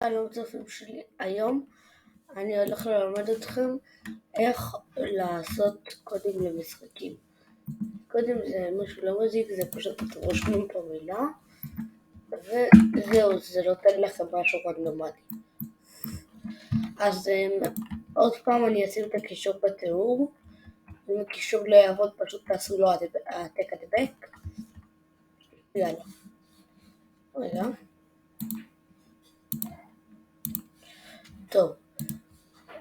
שלום צופים שלי, היום אני הולך ללמד אתכם איך לעשות קודים למשחקים. קודים זה משהו לא מזיק, זה פשוט אתם רושמים פה מילה וזהו, זה נותן לכם משהו רנדומלי. אז עוד פעם אני אשים את הקישור בתיאור. אם הקישור לא יעבוד פשוט תעשו לו העתק הדבק. יאללה, רגע. טוב,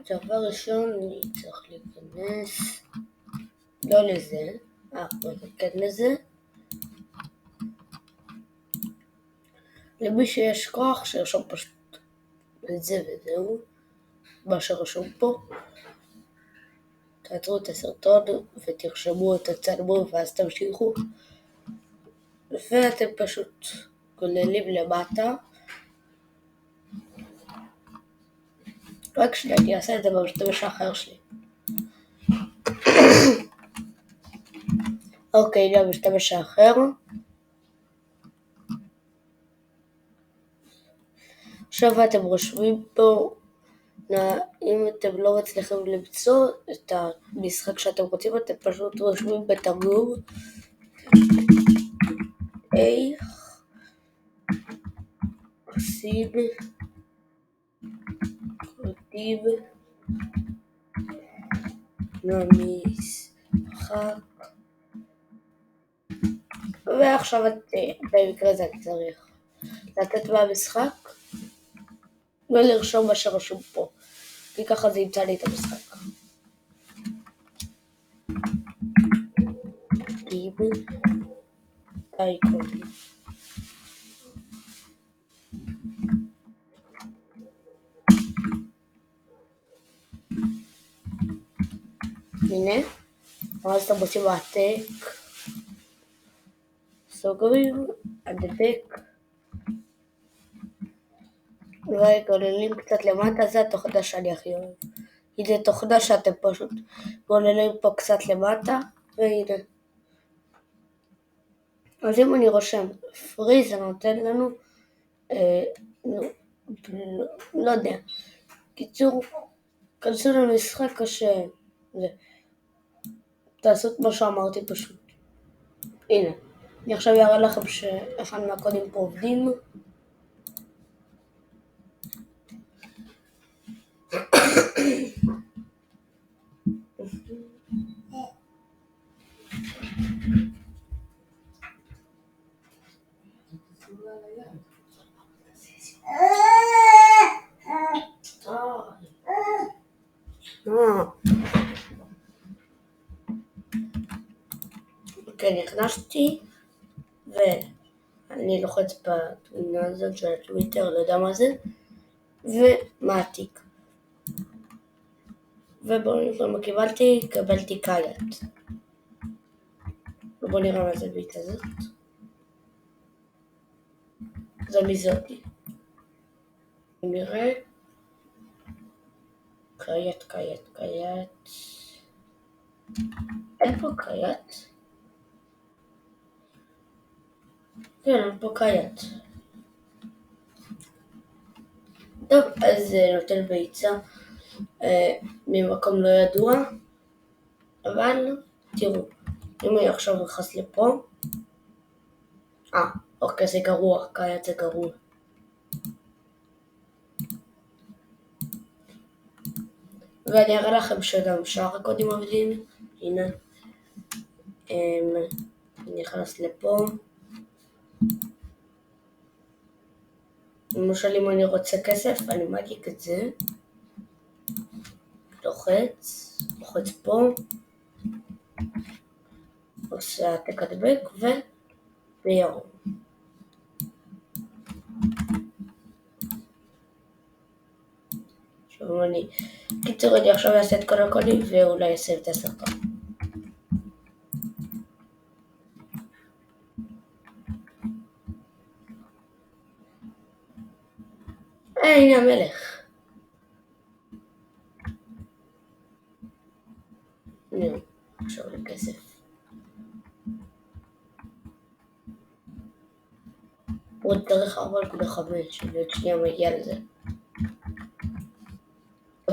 דבר ראשון אני צריך להיכנס, לא לזה, כן לזה. למי שיש כוח שירשום פשוט את זה וזהו, מה שרשום פה. תעצרו את הסרטון ותרשמו את הצלמו ואז תמשיכו. ואתם פשוט גוללים למטה. רק שנייה, אני אעשה את זה במשתמש האחר שלי. אוקיי, הנה המשתמש האחר. עכשיו אתם רושמים פה, אם אתם לא מצליחים למצוא את המשחק שאתם רוצים, אתם פשוט רושמים בתרגום איך עושים קודים למשחק. ועכשיו במקרה הזה אני צריך לתת מהמשחק ולרשום מה שרשום פה, כי ככה זה ימצא לי את המשחק. קיבל אייקון. הנה, אז אתם עושים העתק, סוגרים, הדבק, וגוללים קצת למטה. זה התוכנה שאני הכי אוהב. הנה תוכנה שאתם פשוט גוללים פה קצת למטה, והנה. אז אם אני רושם פרי, זה נותן לנו, לא יודע. קיצור, כנסו למשחק קשה, תעשו את מה שאמרתי פשוט. הנה, אני עכשיו אראה לכם שאחד מהקודים פה עובדים. אוקיי, נכנסתי ואני לוחץ בתמונה הזאת של הטוויטר, לא יודע מה זה, ומעתיק. ובואו נראה מה קיבלתי קיאט. ובואו נראה מה זה ביט הזאת. זה מזאתי. נראה קיאט. אין פה קיאט? כן, אין פה קיאט. טוב, אז זה נותן ביצה ממקום לא ידוע, אבל תראו, אם אני עכשיו נכנס לפה, אוקיי, זה גרוע, קיאט זה גרוע. ואני אראה לכם שגם שאר הקודים עובדים. הנה, אני נכנס לפה. למשל אם אני רוצה כסף, אני מעתיק את זה, לוחץ פה, עושה העתק הדבק וירום. עכשיו קיצור, אני עכשיו אעשה את כל הקודים ואולי אעשה את הסרטון. הנה המלך. נו, עכשיו לכסף. עוד דרך 4.5, ועוד שנייה מגיע לזה.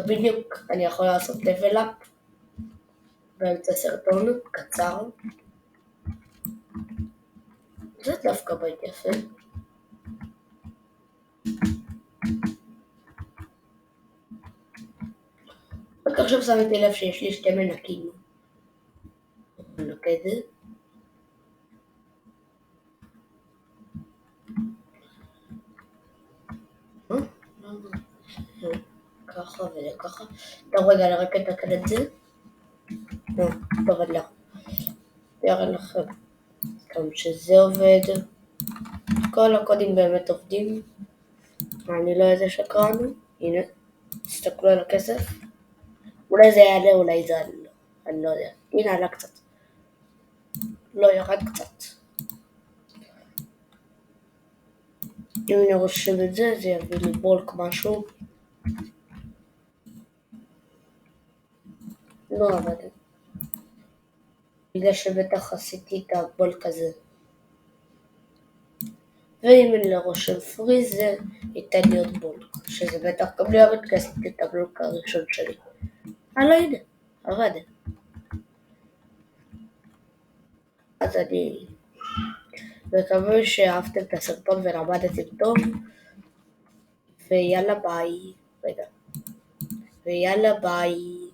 בדיוק אני יכול לעשות level up באמצע סרטון קצר. זה דווקא בית יפה. רק עכשיו שמתי לב שיש לי שתי מנקים. ננקה את זה. ככה וככה. טוב רגע, רק אתקן את זה. טוב, אני אראה לכם גם שזה עובד. כל הקודים באמת עובדים. אני לא איזה שקרן. הנה, תסתכלו על הכסף. אולי זה יעלה, אולי זה לא. אני לא יודע. הנה עלה קצת. לא, ירד קצת. אם אני רושם את זה, זה יביא לי בולק משהו. לא עבד. בגלל שבטח עשיתי את הבולק הזה. ואם אני לא רושם פריז, זה ייתן לי עוד בולק. שזה בטח גם לי עבד, כי עשיתי את הבולק הראשון שלי. לא, הנה, עבד. אז אני מקווה שאהבתם את הסרטון ולמדתם טוב. ויאללה ביי. רגע. ויאללה ביי.